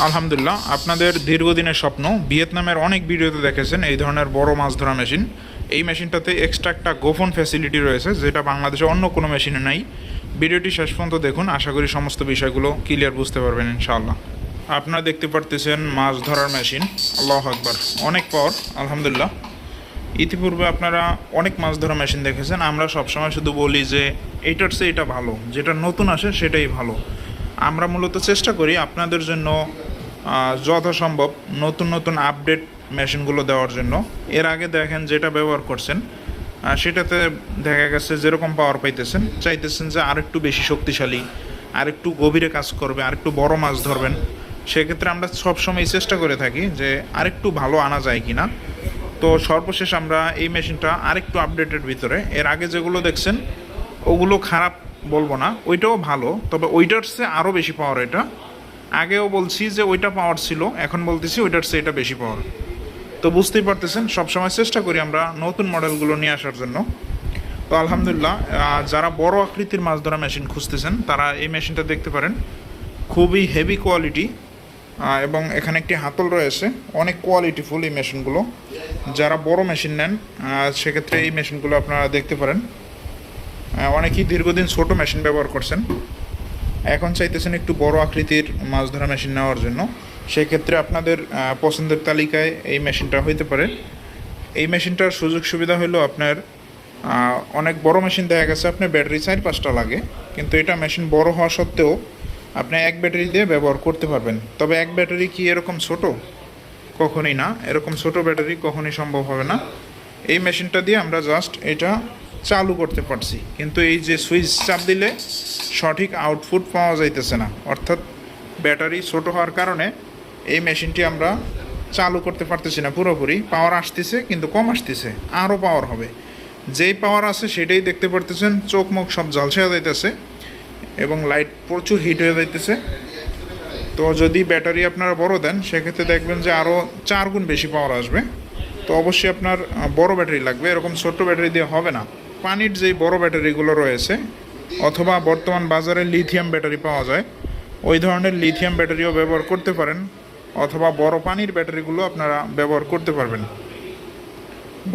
আলহামদুলিল্লাহ, আপনাদের দীর্ঘদিনের স্বপ্ন ভিয়েতনামের অনেক ভিডিওতে দেখেছেন এই ধরনের বড় মাছ ধরা মেশিন। এই মেশিনটাতে এক্সট্রা একটা গোফন ফ্যাসিলিটি রয়েছে, যেটা বাংলাদেশে অন্য কোনো মেশিনে নাই। ভিডিওটি শেষ পর্যন্ত দেখুন, আশা করি সমস্ত বিষয়গুলো ক্লিয়ার বুঝতে পারবেন ইনশাআল্লাহ। আপনারা দেখতে পারতেছেন মাছ ধরার মেশিন। আল্লাহু আকবার, অনেক পাওয়ার আলহামদুলিল্লাহ। ইতিপূর্বে আপনারা অনেক মাছ ধরা মেশিন দেখেছেন, আমরা সবসময় শুধু বলি যে এইটার চেয়ে এটা ভালো, যেটা নতুন আসে সেটাই ভালো। আমরা মূলত চেষ্টা করি আপনাদের জন্য যথাসম্ভব নতুন নতুন আপডেট মেশিনগুলো দেওয়ার জন্য। এর আগে দেখেন যেটা ব্যবহার করছেন সেটাতে দেখা গেছে যেরকম পাওয়ার পাইতেছেন, চাইতেছেন যে আরেকটু বেশি শক্তিশালী, আরেকটু গভীরে কাজ করবে, আরেকটু বড় মাছ ধরবেন। সেক্ষেত্রে আমরা সবসময় চেষ্টা করে থাকি যে আরেকটু ভালো আনা যায় কি না। তো সর্বশেষ আমরা এই মেশিনটা আরেকটু আপডেটের ভিতরে, এর আগে যেগুলো দেখছেন ওগুলো খারাপ বলবো না, ওইটাও ভালো, তবে ওইটার চেয়ে আরও বেশি পাওয়ার। এটা আগেও বলছি যে ওইটা পাওয়ার ছিল, এখন বলতেছি ওইটার চেয়ে এটা বেশি পাওয়ার। তো বুঝতেই পারতেছেন সবসময় চেষ্টা করি আমরা নতুন মডেলগুলো নিয়ে আসার জন্য। তো আলহামদুলিল্লাহ, যারা বড় আকৃতির মাছ ধরা মেশিন খুঁজতেছেন তারা এই মেশিনটা দেখতে পারেন। খুবই হেভি কোয়ালিটি, এবং এখানে একটি হাতল রয়েছে। অনেক কোয়ালিটিফুল এই মেশিনগুলো। যারা বড় মেশিন নেন সেক্ষেত্রে এই মেশিনগুলো আপনারা দেখতে পারেন। অনেকেই দীর্ঘদিন ছোট মেশিন ব্যবহার করছেন, এখন চাইতেছেন একটু বড় আকৃতির মাছ ধরা মেশিন নেওয়ার জন্য। সেক্ষেত্রে আপনাদের পছন্দের তালিকায় এই মেশিনটা হইতে পারে। এই মেশিনটার সুযোগ সুবিধা হলো আপনার অনেক বড় মেশিন দেখা গেছে আপনার ব্যাটারি 4-5টা লাগে, কিন্তু এটা মেশিন বড় হওয়া সত্ত্বেও আপনি এক ব্যাটারি দিয়ে ব্যবহার করতে পারবেন। তবে এক ব্যাটারি কি এরকম ছোট? কখনই না, এরকম ছোট ব্যাটারি কখনই সম্ভব হবে না। এই মেশিনটা দিয়ে আমরা জাস্ট এটা চালু করতে পারছি, কিন্তু এই যে সুইচ চাপ দিলে সঠিক আউটপুট পাওয়া যাইতেছে না, অর্থাৎ ব্যাটারি ছোট হওয়ার কারণে এই মেশিনটি আমরা চালু করতে পারতেছি না পুরোপুরি। পাওয়ার আসতেছে কিন্তু কম আসতেছে, আরও পাওয়ার হবে। যেই পাওয়ার আছে সেটাই দেখতে পারতেছেন, চোখ মুখ সব ঝলসে যাইতেছে এবং লাইট প্রচুর হিট হয়ে যাইতেছে। তো যদি ব্যাটারি আপনারা বড় দেন সেক্ষেত্রে দেখবেন যে আরও 4 গুণ বেশি পাওয়ার আসবে। তো অবশ্যই আপনার বড় ব্যাটারি লাগবে, এরকম ছোট্ট ব্যাটারি দিয়ে হবে না। পানির যেই বড় ব্যাটারিগুলো রয়েছে, অথবা বর্তমান বাজারে লিথিয়াম ব্যাটারি পাওয়া যায়, ওই ধরনের লিথিয়াম ব্যাটারিও ব্যবহার করতে পারেন, অথবা বড় পানির ব্যাটারিগুলো আপনারা ব্যবহার করতে পারবেন।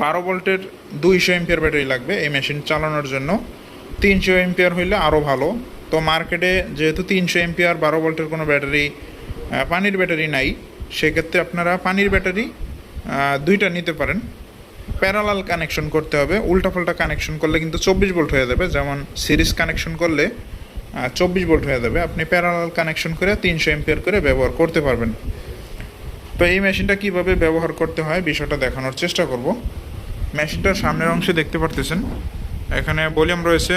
12 ভোল্টের 200 এম্পিয়ার ব্যাটারি লাগবে এই মেশিন চালানোর জন্য। 300 এম্পিয়ার হইলে আরও ভালো। তো মার্কেটে যেহেতু 300 এম্পিয়ার 12 ভোল্টের কোনো ব্যাটারি, পানির ব্যাটারি নাই, সেক্ষেত্রে আপনারা পানির ব্যাটারি 2টা নিতে পারেন। প্যারালাল কানেকশন করতে হবে, উল্টাপাল্টা কানেকশন করলে কিন্তু 24 ভোল্ট হয়ে যাবে। যেমন সিরিজ কানেকশন করলে 24 ভোল্ট হয়ে যাবে, আপনি প্যারালাল কানেকশন করে 300 এম্পিয়ার করে ব্যবহার করতে পারবেন। তো এই মেশিনটা কীভাবে ব্যবহার করতে হয় বিষয়টা দেখানোর চেষ্টা করব। মেশিনটার সামনের অংশে দেখতে পারতেছেন, এখানে ভলিউম রয়েছে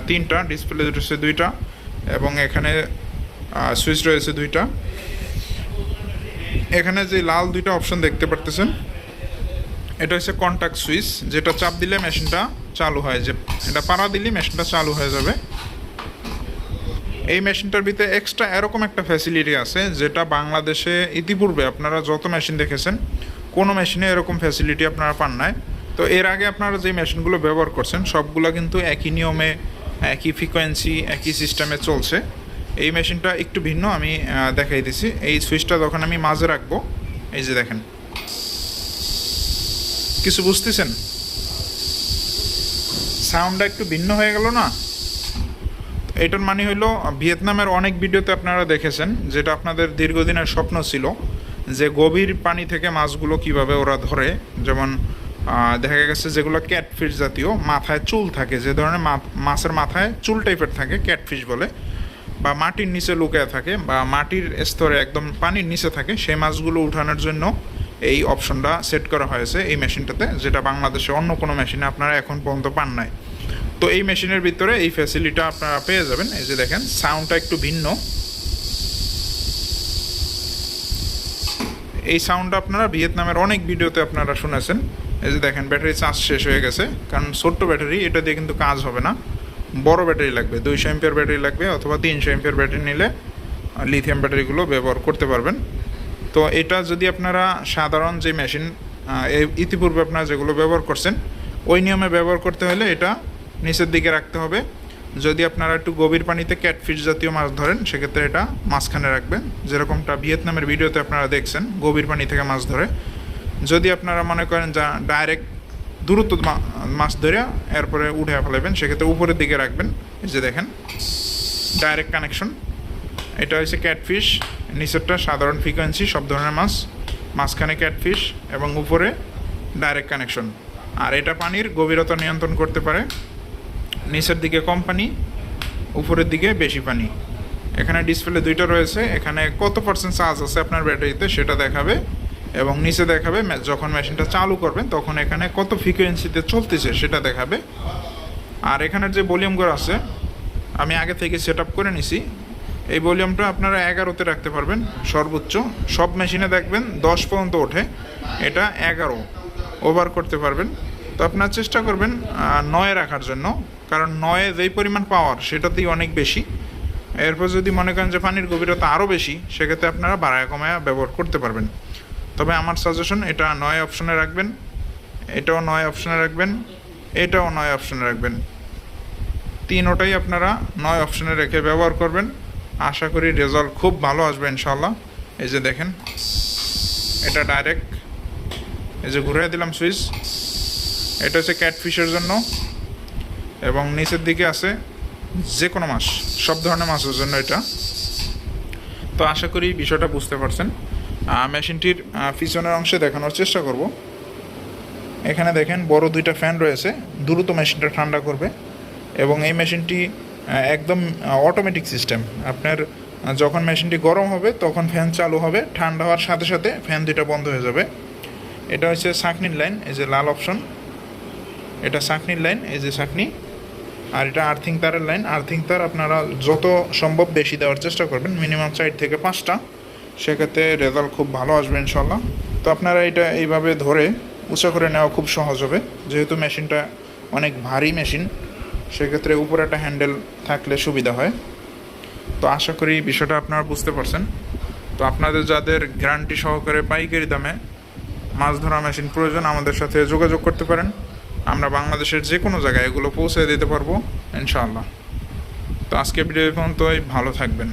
3টা, ডিসপ্লে রয়েছে 2টা, এবং এখানে সুইচ রয়েছে 2টা। এখানে যে লাল 2টা অপশন দেখতে পারতেছেন, এটা হচ্ছে কন্ট্যাক্ট সুইচ, যেটা চাপ দিলে মেশিনটা চালু হয়, যে এটা পাড়া দিলে মেশিনটা চালু হয়ে যাবে। এই মেশিনটার ভিতরে এক্সট্রা এরকম একটা ফ্যাসিলিটি আছে, যেটা বাংলাদেশে ইতিপূর্বে আপনারা যত মেশিন দেখেছেন কোনো মেশিনে এরকম ফ্যাসিলিটি আপনারা পান নাই। তো এর আগে আপনারা যে মেশিনগুলো ব্যবহার করছেন সবগুলো কিন্তু একই নিয়মে, একই ফ্রিকোয়েন্সি, একই সিস্টেমে চলছে। এই মেশিনটা একটু ভিন্ন, আমি দেখাই দিছি। এই সুইচটা যখন আমি মাঝে রাখবো, এই যে দেখেন, কিছু বুঝতেছেন? সাউন্ডটা একটু ভিন্ন হয়ে গেল না? এটার মানে হলো ভিয়েতনামের অনেক ভিডিওতে আপনারা দেখেছেন, যেটা আপনাদের দীর্ঘদিনের স্বপ্ন ছিল, যে গভীর পানি থেকে মাছগুলো কিভাবে ওরা ধরে। যেমন দেখা গেছে যেগুলো ক্যাটফিশ জাতীয়, মাথায় চুল থাকে, যে ধরনের মাছের মাথায় চুল টাইপের থাকে, ক্যাটফিশ বলে, বা মাটির নিচে লুকিয়ে থাকে, বা মাটির স্তরে একদম পানির নিচে থাকে, সেই মাছগুলো উঠানোর জন্য এই অপশনটা সেট করা হয়েছে এই মেশিনটাতে, যেটা বাংলাদেশে অন্য কোনো মেশিনে আপনারা এখন পর্যন্ত পান নাই। তো এই মেশিনের ভিতরে এই ফ্যাসিলিটিটা আপনারা পেয়ে যাবেন। এই যে দেখেন, সাউন্ডটা একটু ভিন্ন। এই সাউন্ডটা আপনারা ভিয়েতনামের অনেক ভিডিওতে আপনারা শুনেছেন। এই যে দেখেন, ব্যাটারি চার্জ শেষ হয়ে গেছে, কারণ ছোট্ট ব্যাটারি, এটা দিয়ে কিন্তু কাজ হবে না। বড় ব্যাটারি লাগবে, 200 এম্পিয়ার ব্যাটারি লাগবে, অথবা 300 এম্পিয়ার ব্যাটারি নিলে লিথিয়াম ব্যাটারিগুলো ব্যবহার করতে পারবেন। তো এটা যদি আপনারা সাধারণ যে মেশিন ইতিপূর্বে আপনারা যেগুলো ব্যবহার করছেন ওই নিয়মে ব্যবহার করতে হলে এটা নিচের দিকে রাখতে হবে, যদি আপনারা একটু গভীর পানিতে ক্যাটফিশ জাতীয় মাছ ধরেন সেক্ষেত্রে এটা মাঝখানে রাখবেন, যেরকমটা ভিয়েতনামের ভিডিওতে আপনারা দেখছেন গভীর পানি থেকে মাছ ধরে। যদি আপনারা মনে করেন যা ডাইরেক্ট দ্রুত মাছ ধরে এরপরে উঠে ফেলাবেন সেক্ষেত্রে উপরের দিকে রাখবেন। এই যে দেখেন ডাইরেক্ট কানেকশন, এটা হচ্ছে ক্যাটফিশ, নিচেরটা সাধারণ ফ্রিকোয়েন্সি সব ধরনের মাছ, মাঝখানে ক্যাটফিশ এবং উপরে ডাইরেক্ট কানেকশন। আর এটা পানির গভীরতা নিয়ন্ত্রণ করতে পারে, নিচের দিকে কম পানি, উপরের দিকে বেশি পানি। এখানে ডিসপ্লে দুইটা রয়েছে, এখানে কত পার্সেন্ট চার্জ আছে আপনার ব্যাটারিতে সেটা দেখাবে এবং নিচে দেখাবে যখন মেশিনটা চালু করবেন তখন এখানে কত ফ্রিকোয়েন্সিতে চলতেছে সেটা দেখাবে। আর এখানের যে ভলিউমগুলো আছে আমি আগে থেকে সেট আপ করে নিছি, এই ভলিউমটা আপনারা 11-তে রাখতে পারবেন সর্বোচ্চ। সব মেশিনে দেখবেন 10 পর্যন্ত ওঠে, এটা 11 ওভার করতে পারবেন। তো আপনারা চেষ্টা করবেন 9-এ রাখার জন্য, কারণ 9-এ যেই পরিমাণ পাওয়ার সেটাতেই অনেক বেশি। এরপর যদি মনে করেন যে পানির গভীরতা আরও বেশি সেক্ষেত্রে আপনারা বাড়ায় কমায় ব্যবহার করতে পারবেন। তবে আমার সাজেশন এটা 9 অপশনে রাখবেন, এটাও 9 অপশনে রাখবেন, এটাও 9 অপশনে রাখবেন। তিনোটাই আপনারা 9 অপশনে রেখে ব্যবহার করবেন, আশা করি রেজাল্ট খুব ভালো আসবে ইনশাল্লাহ। এই যে দেখেন এটা ডাইরেক্ট, এই যে ঘুরিয়ে দিলাম সুইচ, এটা হচ্ছে ক্যাটফিশের জন্য এবং নিচের দিকে আছে যে কোনো মাছ, সব ধরনের মাছের জন্য এটা। তো আশা করি বিষয়টা বুঝতে পারছেন। মেশিনটির পিছনের অংশে দেখানোর চেষ্টা করব। এখানে দেখেন বড় দুইটা ফ্যান রয়েছে, দ্রুত মেশিনটা ঠান্ডা করবে এবং এই মেশিনটি একদম অটোমেটিক সিস্টেম। আপনার যখন মেশিনটি গরম হবে তখন ফ্যান চালু হবে, ঠান্ডা হওয়ার সাথে সাথে ফ্যান দুইটা বন্ধ হয়ে যাবে। এটা হচ্ছে ছাঁকনির লাইন, এই যে লাল অপশন, এটা ছাঁকনির লাইন, এই যে ছাঁকনি। আর এটা আর্থিং তারের লাইন। আর্থিং তার আপনারা যত সম্ভব বেশি দেওয়ার চেষ্টা করবেন, মিনিমাম 4 থেকে 5টা, সেক্ষেত্রে রেজাল্ট খুব ভালো আসবে ইনশাল্লাহ। তো আপনারা এটা এইভাবে ধরে উঁচা করে নেওয়া খুব সহজ হবে, যেহেতু মেশিনটা অনেক ভারী মেশিন, সেক্ষেত্রে উপরে একটা হ্যান্ডেল থাকলে সুবিধা হয়। তো আশা করি বিষয়টা আপনারা বুঝতে পারছেন। তো আপনাদের যাদের গ্যারান্টি সহকারে পাইকারি দামে মাছ ধরা মেশিন প্রয়োজন আমাদের সাথে যোগাযোগ করতে পারেন, আমরা বাংলাদেশের যে কোনো জায়গায় এগুলো পৌঁছে দিতে পারবো ইনশাআল্লাহ। তো আজকে ভিডিও পর্যন্তই, ভালো থাকবেন।